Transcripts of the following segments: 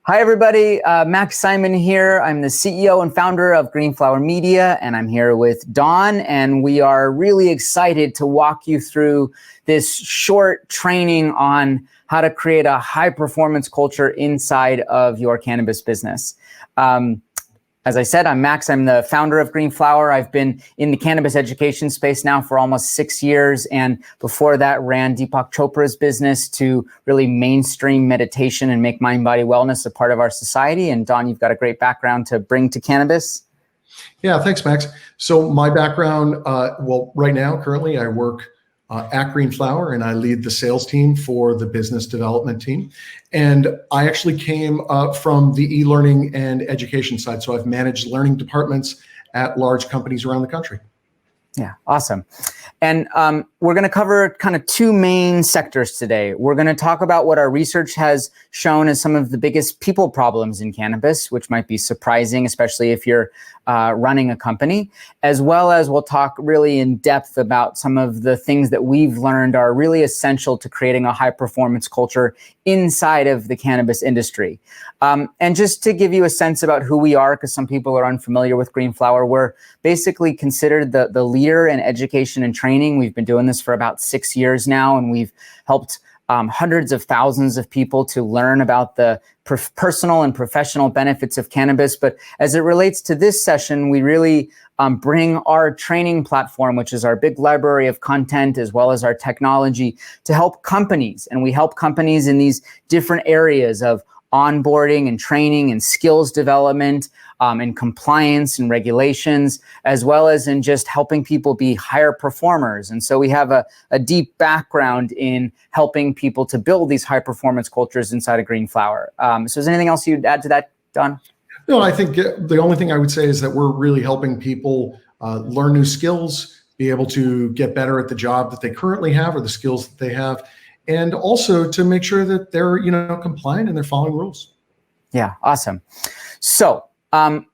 Hi, everybody. Max Simon here. I'm the CEO and founder of Green Flower Media, and I'm here with Dawn, and we are really excited to walk you through this short training on how to create a high-performance culture inside of your cannabis business. As I said, I'm Max. I'm the founder of Green Flower. I've been in the cannabis education space now for almost 6 years. And before that, ran Deepak Chopra's business to really mainstream meditation and make mind, body wellness a part of our society. And Don, you've got a great background to bring to cannabis. Yeah, thanks, Max. So my background, right now, currently, I work at Green Flower, and I lead the sales team for the business development team. And I actually came from the e-learning and education side. So I've managed learning departments at large companies around the country. Yeah, awesome. And we're going to cover kind of two main sectors today. We're going to talk about what our research has shown as some of the biggest people problems in cannabis, which might be surprising, especially if you're running a company, as well as we'll talk really in depth about some of the things that we've learned are really essential to creating a high performance culture inside of the cannabis industry. And just to give you a sense about who we are, because some people are unfamiliar with Green Flower, we're basically considered the leader in education and training. We've been doing this for about 6 years now, and we've helped hundreds of thousands of people to learn about the personal and professional benefits of cannabis. But as it relates to this session, we really bring our training platform, which is our big library of content, as well as our technology, to help companies. And we help companies in these different areas of onboarding and training and skills development and compliance and regulations, as well as in just helping people be higher performers. And so we have a deep background in helping people to build these high performance cultures inside of Green Flower. So is there anything else you'd add to that, Don? No, I think the only thing I would say is that we're really helping people learn new skills, be able to get better at the job that they currently have or the skills that they have, and also to make sure that they're, compliant and they're following rules. Yeah, awesome. So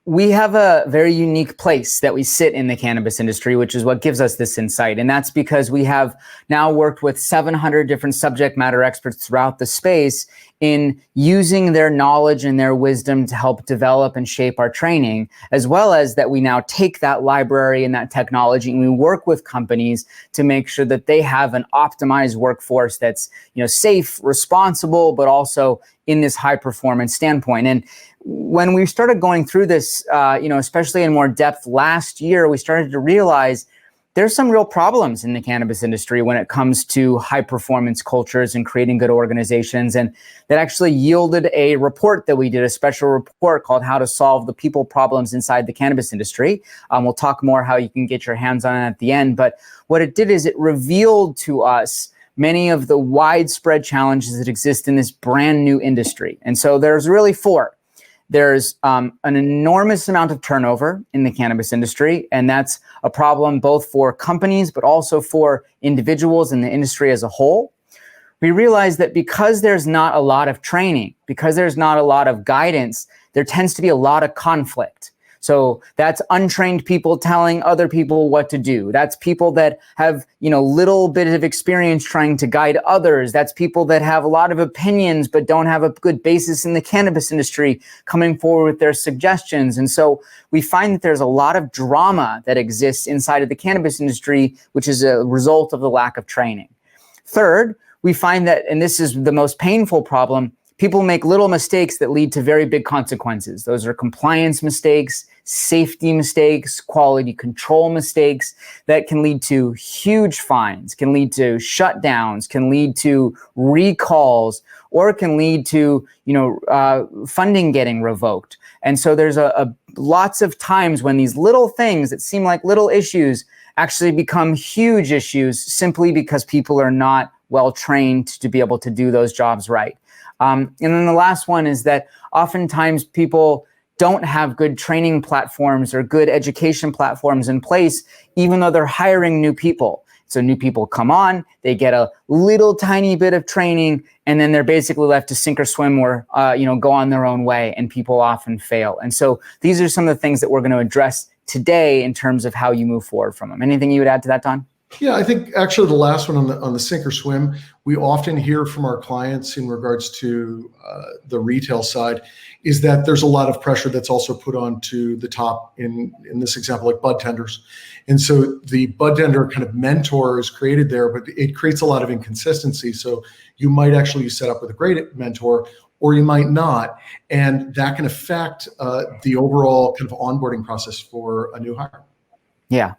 we have a very unique place that we sit in the cannabis industry, which is what gives us this insight. And that's because we have now worked with 700 different subject matter experts throughout the space in using their knowledge and their wisdom to help develop and shape our training, as well as that we now take that library and that technology and we work with companies to make sure that they have an optimized workforce that's, safe, responsible, but also in this high performance standpoint. And when we started going through this, especially in more depth last year, we started to realize there's some real problems in the cannabis industry when it comes to high performance cultures and creating good organizations. And that actually yielded a report that we did, a special report called How to Solve the People Problems Inside the Cannabis Industry. We'll talk more how you can get your hands on it at the end. But what it did is it revealed to us many of the widespread challenges that exist in this brand new industry. And so there's really four. There's an enormous amount of turnover in the cannabis industry, and that's a problem both for companies, but also for individuals in the industry as a whole. We realize that because there's not a lot of training, because there's not a lot of guidance, there tends to be a lot of conflict. So that's untrained people telling other people what to do. That's people that have, little bit of experience trying to guide others. That's people that have a lot of opinions, but don't have a good basis in the cannabis industry coming forward with their suggestions. And so we find that there's a lot of drama that exists inside of the cannabis industry, which is a result of the lack of training. Third, we find that, and this is the most painful problem, people make little mistakes that lead to very big consequences. Those are compliance mistakes, safety mistakes, quality control mistakes that can lead to huge fines, can lead to shutdowns, can lead to recalls, or can lead to, funding getting revoked. And so there's lots of times when these little things that seem like little issues actually become huge issues simply because people are not well trained to be able to do those jobs right. And then the last one is that oftentimes people don't have good training platforms or good education platforms in place, even though they're hiring new people. So new people come on, they get a little tiny bit of training, and then they're basically left to sink or swim or, go on their own way, and people often fail. And so these are some of the things that we're going to address today in terms of how you move forward from them. Anything you would add to that, Don? Yeah, I think actually the last one on the sink or swim, we often hear from our clients in regards to the retail side, is that there's a lot of pressure that's also put onto the top in this example, like bud tenders. And so the bud tender kind of mentor is created there, but it creates a lot of inconsistency. So you might actually set up with a great mentor, or you might not. And that can affect the overall kind of onboarding process for a new hire. Yeah.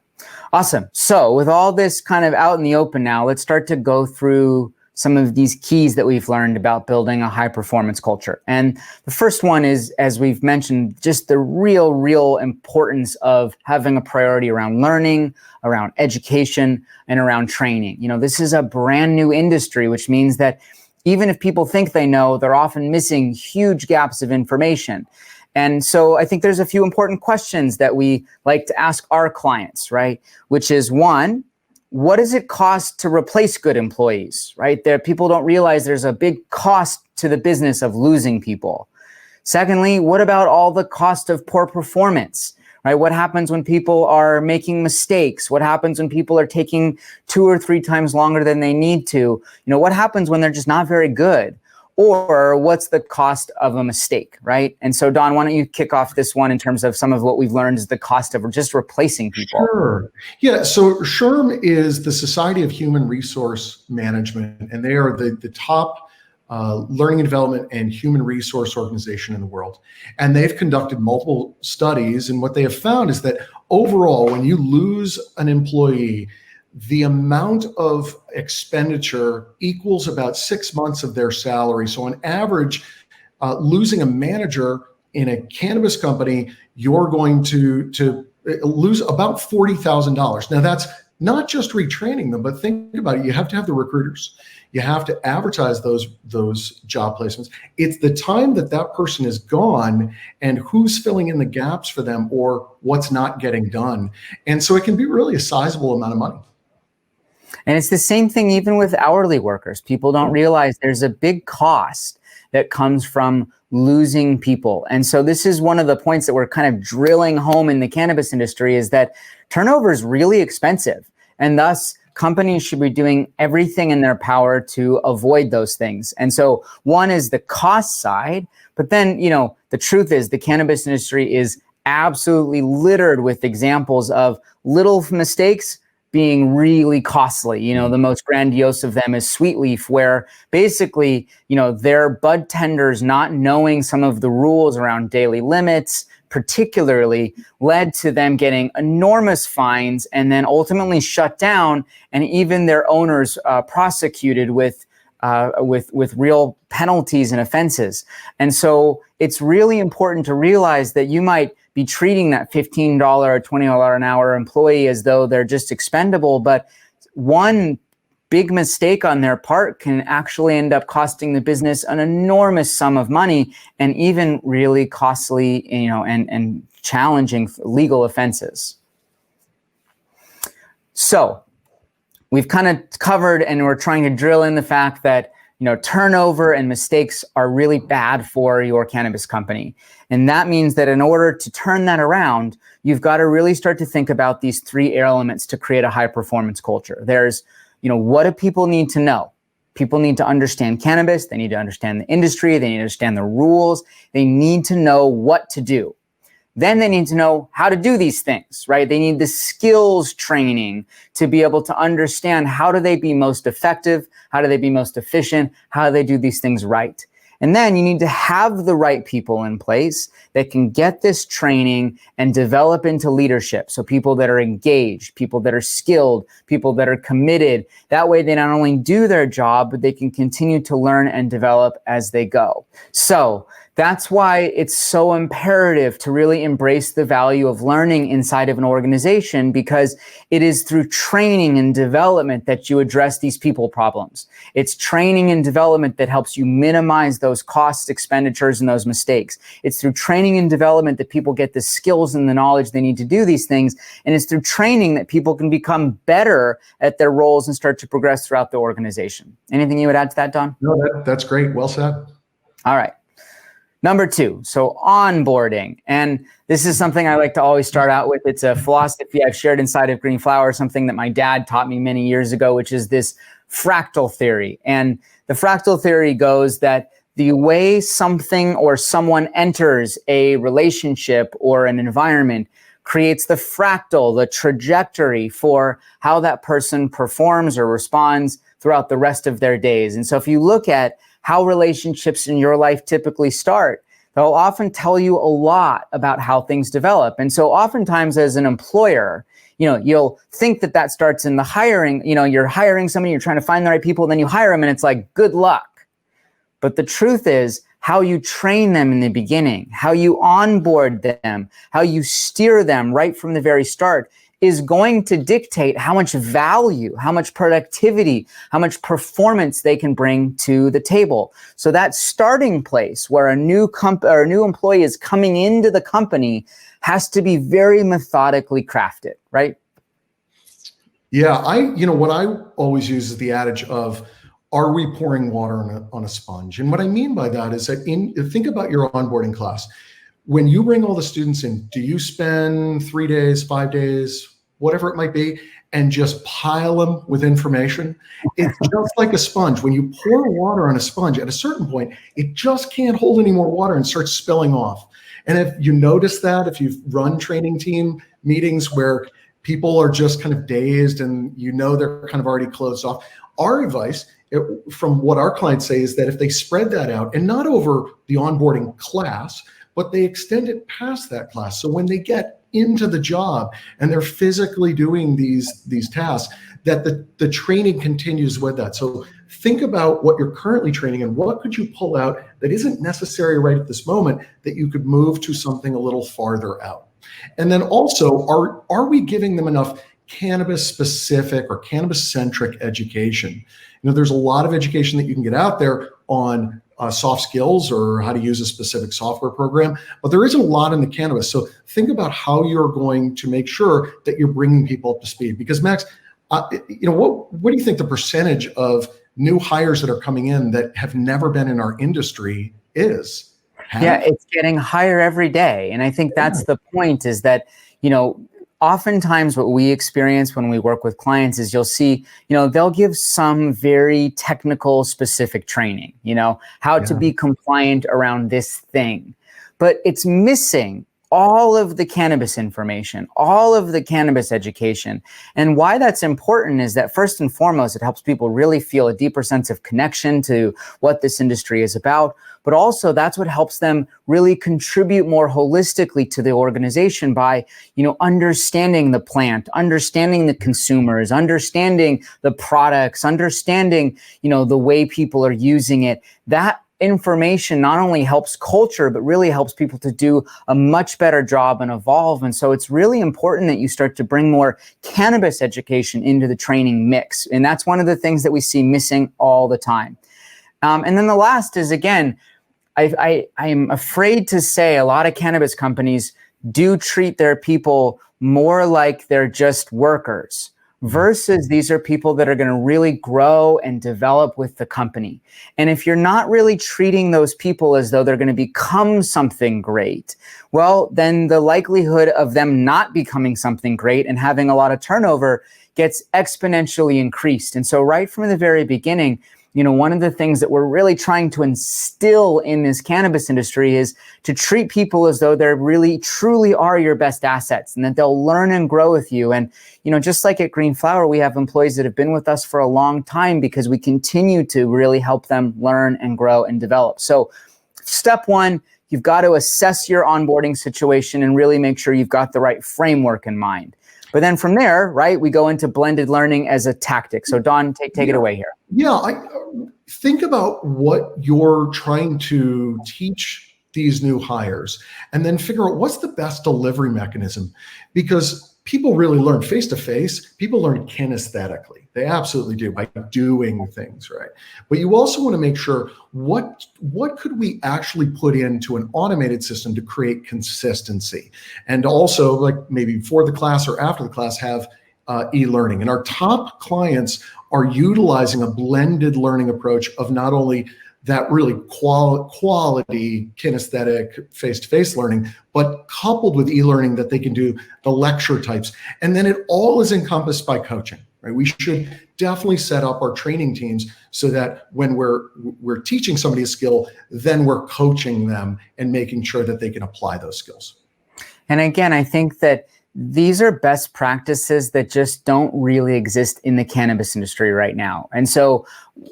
Awesome. So with all this kind of out in the open now, let's start to go through some of these keys that we've learned about building a high performance culture. And the first one is, as we've mentioned, just the real importance of having a priority around learning, around education, and around training. You know, this is a brand new industry, which means that even if people think they know, they're often missing huge gaps of information. And so I think there's a few important questions that we like to ask our clients, right? Which is, one, what does it cost to replace good employees, right? People don't realize there's a big cost to the business of losing people. Secondly, what about all the cost of poor performance, right? What happens when people are making mistakes? What happens when people are taking 2 or 3 times longer than they need to? You know, what happens when they're just not very good? Or what's the cost of a mistake, right? And so, Don, why don't you kick off this one in terms of some of what we've learned is the cost of just replacing people? Sure. Yeah. So SHRM is the Society of Human Resource Management, and they are the top learning and development and human resource organization in the world. And they've conducted multiple studies, and what they have found is that overall, when you lose an employee, the amount of expenditure equals about 6 months of their salary. So on average, losing a manager in a cannabis company, you're going to lose about $40,000. Now that's not just retraining them, but think about it. You have to have the recruiters. You have to advertise those job placements. It's the time that person is gone and who's filling in the gaps for them or what's not getting done. And so it can be really a sizable amount of money. And it's the same thing even with hourly workers. People don't realize there's a big cost that comes from losing people. And so this is one of the points that we're kind of drilling home in the cannabis industry, is that turnover is really expensive. And thus, companies should be doing everything in their power to avoid those things. And so one is the cost side, but then, you know, the truth is the cannabis industry is absolutely littered with examples of little mistakes being really costly. You know, the most grandiose of them is Sweet Leaf, where basically, you know, their bud tenders not knowing some of the rules around daily limits, particularly, led to them getting enormous fines and then ultimately shut down, and even their owners prosecuted with real penalties and offenses. And so it's really important to realize that you might be treating that $15 or $20 an hour employee as though they're just expendable, but one big mistake on their part can actually end up costing the business an enormous sum of money, and even really costly, you know, and challenging legal offenses. So we've kind of covered, and we're trying to drill in the fact that, you know, turnover and mistakes are really bad for your cannabis company. And that means that in order to turn that around, you've got to really start to think about these 3 elements to create a high performance culture. There's, you know, what do people need to know? People need to understand cannabis. They need to understand the industry. They need to understand the rules. They need to know what to do. Then they need to know how to do these things, right? They need the skills training to be able to understand how do they be most effective, how do they be most efficient, how do they do these things right. And then you need to have the right people in place that can get this training and develop into leadership. So people that are engaged, people that are skilled, people that are committed. That way they not only do their job, but they can continue to learn and develop as they go. So that's why it's so imperative to really embrace the value of learning inside of an organization, because it is through training and development that you address these people problems. It's training and development that helps you minimize those costs, expenditures, and those mistakes. It's through training and development that people get the skills and the knowledge they need to do these things. And it's through training that people can become better at their roles and start to progress throughout the organization. Anything you would add to that, Don? No, that's great. Well said. All right. Number two, so onboarding. And this is something I like to always start out with. It's a philosophy I've shared inside of Green Flower, something that my dad taught me many years ago, which is this fractal theory. And the fractal theory goes that the way something or someone enters a relationship or an environment creates the fractal, the trajectory for how that person performs or responds throughout the rest of their days. And so if you look at how relationships in your life typically start, they'll often tell you a lot about how things develop. And so oftentimes as an employer, you'll think that starts in the hiring. You're hiring somebody, you're trying to find the right people, and then you hire them and it's like, good luck. But the truth is how you train them in the beginning, how you onboard them, how you steer them right from the very start is going to dictate how much value, how much productivity, how much performance they can bring to the table. So that starting place where a new employee is coming into the company has to be very methodically crafted, right? Yeah, what I always use is the adage of, are we pouring water on a sponge? And what I mean by that is that think about your onboarding class. When you bring all the students in, do you spend 3 days, 5 days, whatever it might be, and just pile them with information? It's just like a sponge. When you pour water on a sponge, at a certain point, it just can't hold any more water and starts spilling off. And if you notice that, if you've run training team meetings where people are just kind of dazed and they're kind of already closed off, our advice from what our clients say is that if they spread that out, and not over the onboarding class, but they extend it past that class. So when they get into the job and they're physically doing these tasks, that the training continues with that. So think about what you're currently training and what could you pull out that isn't necessary right at this moment that you could move to something a little farther out. And then also, are we giving them enough cannabis specific or cannabis centric education? There's a lot of education that you can get out there on soft skills or how to use a specific software program, but there isn't a lot in the cannabis. So think about how you're going to make sure that you're bringing people up to speed. Because Max, what do you think the percentage of new hires that are coming in that have never been in our industry is? Yeah, it's getting higher every day. And I think that's the point, is that, oftentimes what we experience when we work with clients is you'll see, they'll give some very technical specific training, how to be compliant around this thing, but it's missing all of the cannabis information, all of the cannabis education. And why that's important is that first and foremost, it helps people really feel a deeper sense of connection to what this industry is about. But also that's what helps them really contribute more holistically to the organization by, understanding the plant, understanding the consumers, understanding the products, understanding, the way people are using it. That information not only helps culture, but really helps people to do a much better job and evolve. And so it's really important that you start to bring more cannabis education into the training mix. And that's one of the things that we see missing all the time. And then the last is, again, I'm afraid to say a lot of cannabis companies do treat their people more like they're just workers, versus these are people that are going to really grow and develop with the company. And if you're not really treating those people as though they're going to become something great, well, then the likelihood of them not becoming something great and having a lot of turnover gets exponentially increased. And so right from the very beginning, one of the things that we're really trying to instill in this cannabis industry is to treat people as though they're really truly are your best assets and that they'll learn and grow with you. And, just like at Green Flower, we have employees that have been with us for a long time because we continue to really help them learn and grow and develop. So step one, you've got to assess your onboarding situation and really make sure you've got the right framework in mind. But then from there, right, we go into blended learning as a tactic. So Don, take it away here. Yeah, think about what you're trying to teach these new hires and then figure out what's the best delivery mechanism, because people really learn face-to-face. People learn kinesthetically. They absolutely do, by doing things, right? But you also want to make sure what could we actually put into an automated system to create consistency, and also, like, maybe before the class or after the class, have e-learning. And our top clients are utilizing a blended learning approach of not only that really quality kinesthetic face-to-face learning, but coupled with e-learning that they can do the lecture types. And then it all is encompassed by coaching, right? We should definitely set up our training teams so that when we're teaching somebody a skill, then we're coaching them and making sure that they can apply those skills. And again, I think that these are best practices that just don't really exist in the cannabis industry right now. And so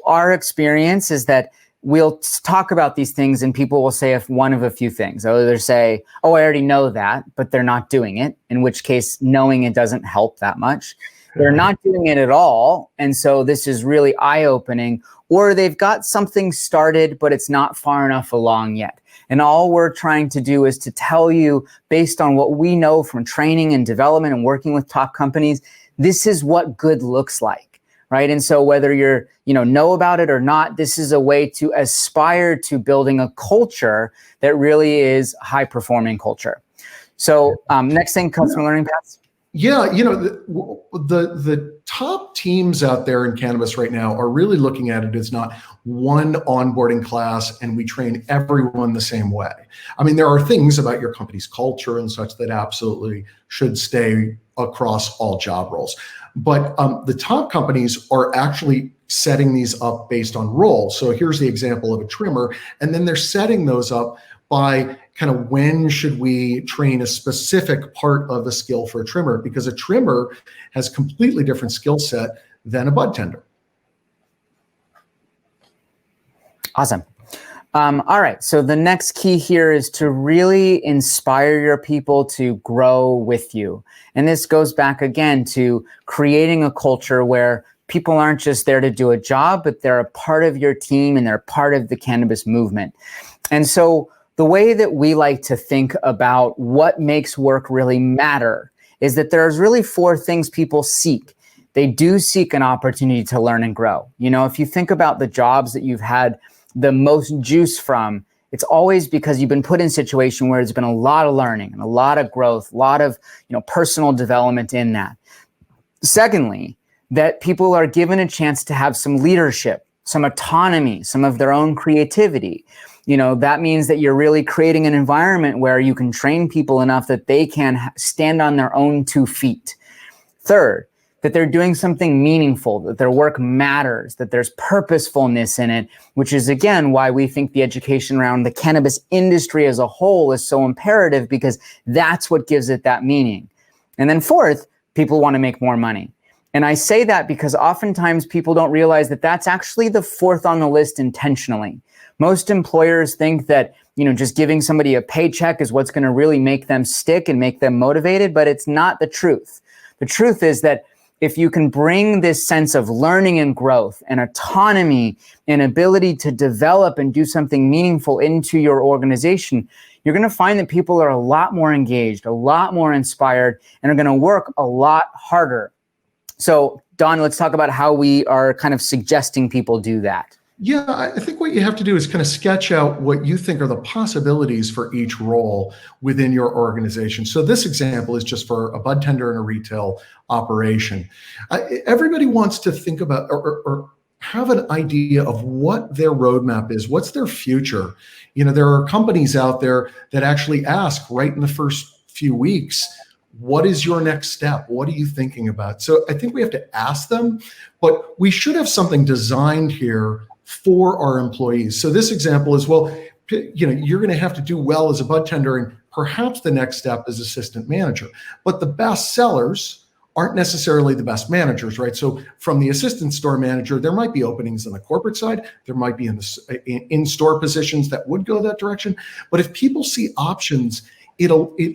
our experience is that we'll talk about these things and people will say one of a few things. They'll either say, oh, I already know that, but they're not doing it, in which case knowing it doesn't help that much. They're not doing it at all. And so this is really eye-opening. Or they've got something started, but it's not far enough along yet. And all we're trying to do is to tell you, based on what we know from training and development and working with top companies, this is what good looks like, right? And so whether you're, know about it or not, this is a way to aspire to building a culture that really is high-performing culture. So next thing, customer learning paths. Yeah, the top teams out there in cannabis right now are really looking at it as not one onboarding class and we train everyone the same way. I mean, there are things about your company's culture and such that absolutely should stay across all job roles. But the top companies are actually setting these up based on role. So here's the example of a trimmer, and then they're setting those up by kind of when should we train a specific part of the skill for a trimmer, because a trimmer has completely different skill set than a bud tender. Awesome. All right. So the next key here is to really inspire your people to grow with you. And this goes back again to creating a culture where people aren't just there to do a job, but they're a part of your team and they're part of the cannabis movement. And so the way that we like to think about what makes work really matter is that there's really 4 things people seek. They do seek an opportunity to learn and grow. If you think about the jobs that you've had the most juice from, it's always because you've been put in a situation where there's been a lot of learning and a lot of growth, a lot of personal development in that. Secondly, that people are given a chance to have some leadership, some autonomy, some of their own creativity. That means that you're really creating an environment where you can train people enough that they can stand on their own 2 feet. Third, that they're doing something meaningful, that their work matters, that there's purposefulness in it, which is, again, why we think the education around the cannabis industry as a whole is so imperative, because that's what gives it that meaning. And then fourth, people want to make more money. And I say that because oftentimes people don't realize that that's actually the 4th on the list intentionally. Most employers think that, just giving somebody a paycheck is what's going to really make them stick and make them motivated, but it's not the truth. The truth is that if you can bring this sense of learning and growth and autonomy and ability to develop and do something meaningful into your organization, you're going to find that people are a lot more engaged, a lot more inspired, and are going to work a lot harder. So, Don, let's talk about how we are kind of suggesting people do that. Yeah, I think what you have to do is kind of sketch out what you think are the possibilities for each role within your organization. So this example is just for a bud tender in a retail operation. Everybody wants to think about or have an idea of what their roadmap is, what's their future. There are companies out there that actually ask right in the first few weeks, what is your next step? What are you thinking about? So I think we have to ask them, but we should have something designed here for our employees. So this example is, well, you're going to have to do well as a bud tender, and perhaps the next step is assistant manager. But the best sellers aren't necessarily the best managers, right? So from the assistant store manager, there might be openings on the corporate side. There might be in-store positions that would go that direction. But if people see options, it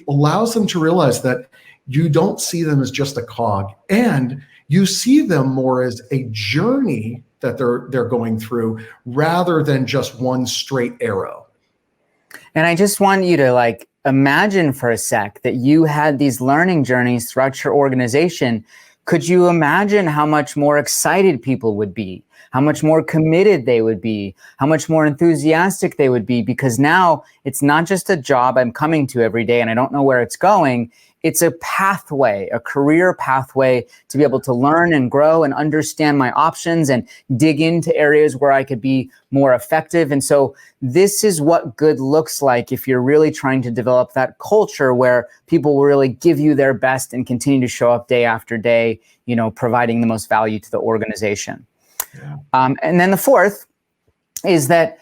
allows them to realize that you don't see them as just a cog, and you see them more as a journey that they're going through rather than just one straight arrow. And I just want you to imagine for a sec that you had these learning journeys throughout your organization. Could you imagine how much more excited people would be? how much more committed they would be, how much more enthusiastic they would be, because now it's not just a job I'm coming to every day and I don't know where it's going. It's a pathway, a career pathway to be able to learn and grow and understand my options and dig into areas where I could be more effective. And so this is what good looks like if you're really trying to develop that culture where people will really give you their best and continue to show up day after day, providing the most value to the organization. Yeah. And then the fourth is that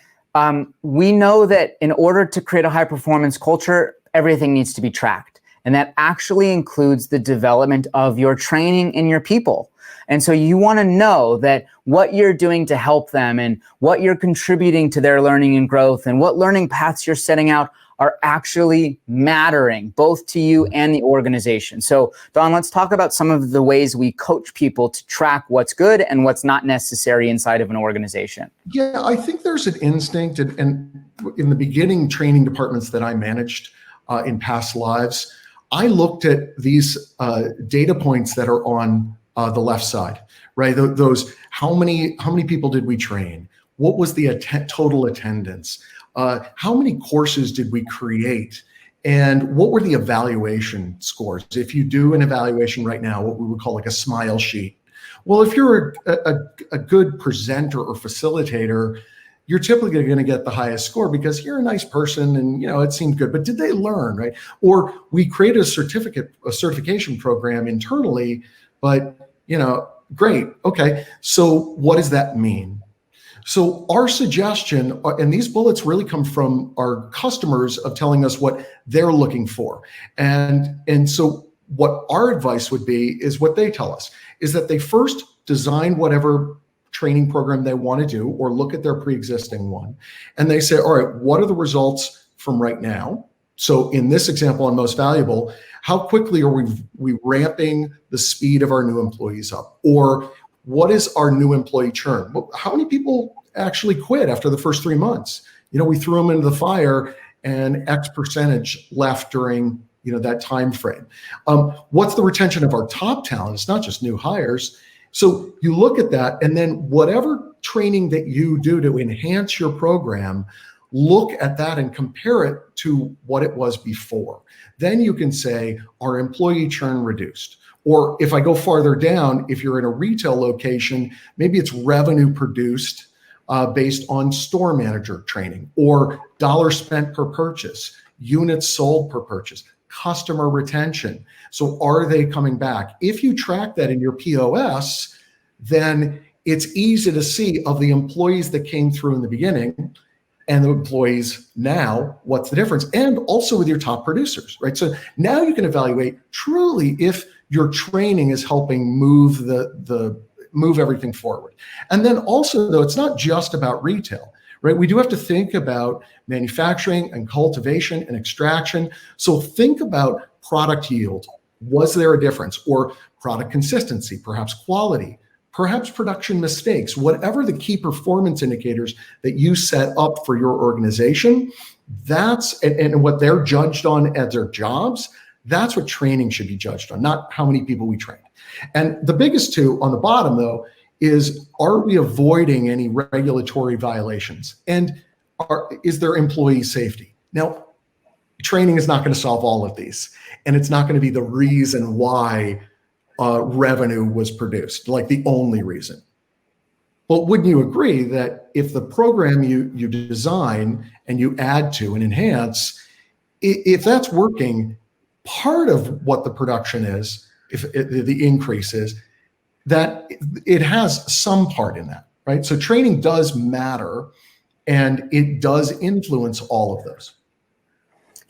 we know that in order to create a high performance culture, everything needs to be tracked. And that actually includes the development of your training and your people. And so you want to know that what you're doing to help them and what you're contributing to their learning and growth and what learning paths you're setting out are actually mattering both to you and the organization. So Don, let's talk about some of the ways we coach people to track what's good and what's not necessary inside of an organization. Yeah, I think there's an instinct, and in the beginning training departments that I managed in past lives, I looked at these data points that are on the left side, right? Those, how many people did we train? What was the total attendance? How many courses did we create? And what were the evaluation scores? If you do an evaluation right now, what we would call like a smile sheet. Well, if you're a good presenter or facilitator, you're typically going to get the highest score because you're a nice person and it seemed good, but did they learn, right? Or we created a certification program internally, but great, okay. So what does that mean? So our suggestion, and these bullets really come from our customers of telling us what they're looking for. And so what our advice would be is what they tell us, is that they first design whatever training program they want to do or look at their pre-existing one. And they say, all right, what are the results from right now? So in this example on Most Valuable, how quickly are we ramping the speed of our new employees up? Or what is our new employee churn? Well, how many people actually quit after the first 3 months? We threw them into the fire and X percentage left during that time frame. What's the retention of our top talent? It's not just new hires. So you look at that, and then whatever training that you do to enhance your program, look at that and compare it to what it was before. Then you can say, are employee churn reduced? Or if I go farther down, if you're in a retail location, maybe it's revenue produced based on store manager training, or dollars spent per purchase, units sold per purchase, customer retention. So are they coming back? If you track that in your POS, then it's easy to see of the employees that came through in the beginning and the employees now, what's the difference? And also with your top producers, right? So now you can evaluate truly if your training is helping move move everything forward. And then also, though, it's not just about retail, right? We do have to think about manufacturing and cultivation and extraction. So think about product yield. Was there a difference? Or product consistency, perhaps quality, perhaps production mistakes, whatever the key performance indicators that you set up for your organization, and what they're judged on as their jobs, that's what training should be judged on, not how many people we train. And the biggest two on the bottom, though, is, are we avoiding any regulatory violations? And is there employee safety? Now, training is not going to solve all of these, and it's not going to be the reason why revenue was produced, like the only reason. But wouldn't you agree that if the program you design and you add to and enhance, if that's working, part of what the production is, the increase is, that it has some part in that, right? So training does matter, and it does influence all of those.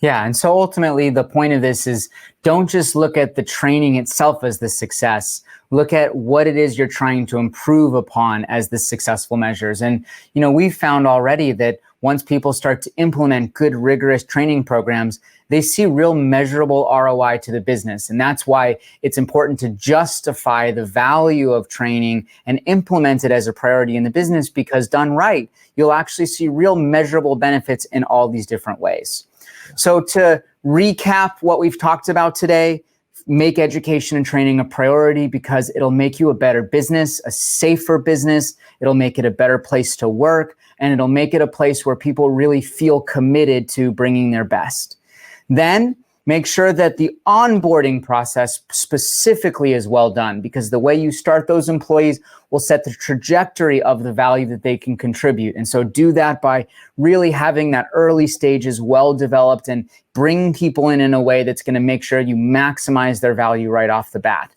Yeah, and so ultimately the point of this is, don't just look at the training itself as the success. Look at what it is you're trying to improve upon as the successful measures. And, we've found already that once people start to implement good, rigorous training programs, they see real measurable ROI to the business. And that's why it's important to justify the value of training and implement it as a priority in the business, because done right, you'll actually see real measurable benefits in all these different ways. So to recap what we've talked about today, make education and training a priority because it'll make you a better business, a safer business. It'll make it a better place to work, and it'll make it a place where people really feel committed to bringing their best. Then make sure that the onboarding process specifically is well done, because the way you start those employees will set the trajectory of the value that they can contribute. And so do that by really having that early stages well developed and bring people in a way that's going to make sure you maximize their value right off the bat.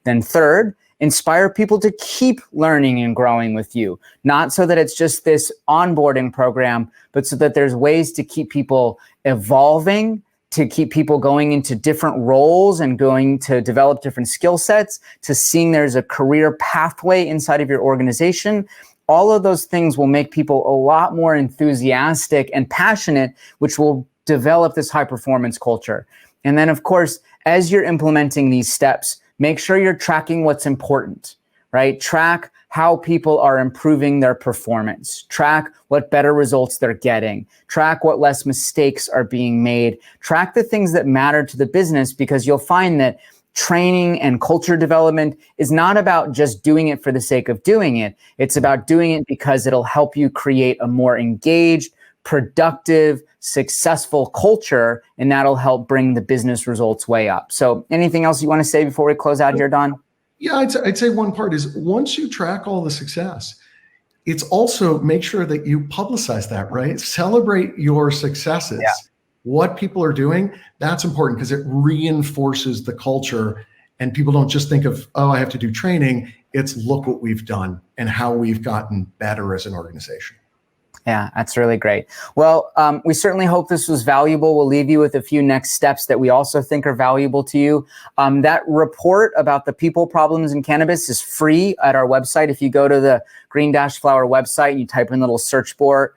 Then third, inspire people to keep learning and growing with you, not so that it's just this onboarding program, but so that there's ways to keep people evolving, to keep people going into different roles and going to develop different skill sets, to seeing there's a career pathway inside of your organization. All of those things will make people a lot more enthusiastic and passionate, which will develop this high performance culture. And then, of course, as you're implementing these steps, make sure you're tracking what's important, right? Track how people are improving their performance. Track what better results they're getting. Track what less mistakes are being made. Track the things that matter to the business, because you'll find that training and culture development is not about just doing it for the sake of doing it. It's about doing it because it'll help you create a more engaged, productive, successful culture, and that'll help bring the business results way up. So anything else you want to say before we close out here, Don? Yeah, I'd say one part is, once you track all the success, it's also make sure that you publicize that, right? Celebrate your successes. Yeah. What people are doing, that's important, because it reinforces the culture, and people don't just think of, oh, I have to do training. It's look what we've done and how we've gotten better as an organization. Yeah, that's really great. Well, we certainly hope this was valuable. We'll leave you with a few next steps that we also think are valuable to you. That report about the people problems in cannabis is free at our website. If you go to the Green-Flower website and you type in a little search bar,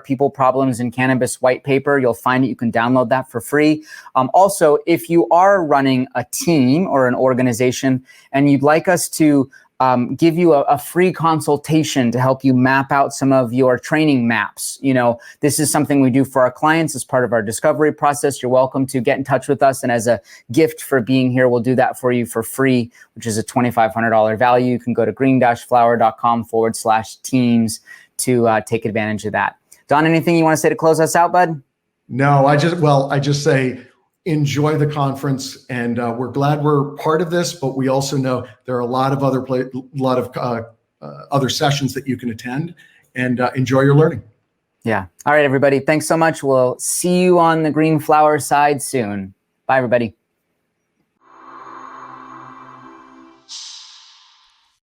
people problems in cannabis white paper, you'll find it. You can download that for free. Also, if you are running a team or an organization and you'd like us to give you a free consultation to help you map out some of your training maps. You know, this is something we do for our clients as part of our discovery process. You're welcome to get in touch with us. And as a gift for being here, we'll do that for you for free, which is a $2,500 value. You can go to green-flower.com/teams to take advantage of that. Don, anything you want to say to close us out, bud? No, I just say, enjoy the conference, and we're glad we're part of this, but we also know there are a lot of other other sessions that you can attend, and enjoy your learning. Yeah. All right, everybody. Thanks so much. We'll see you on the Green-Flower side soon. Bye, everybody.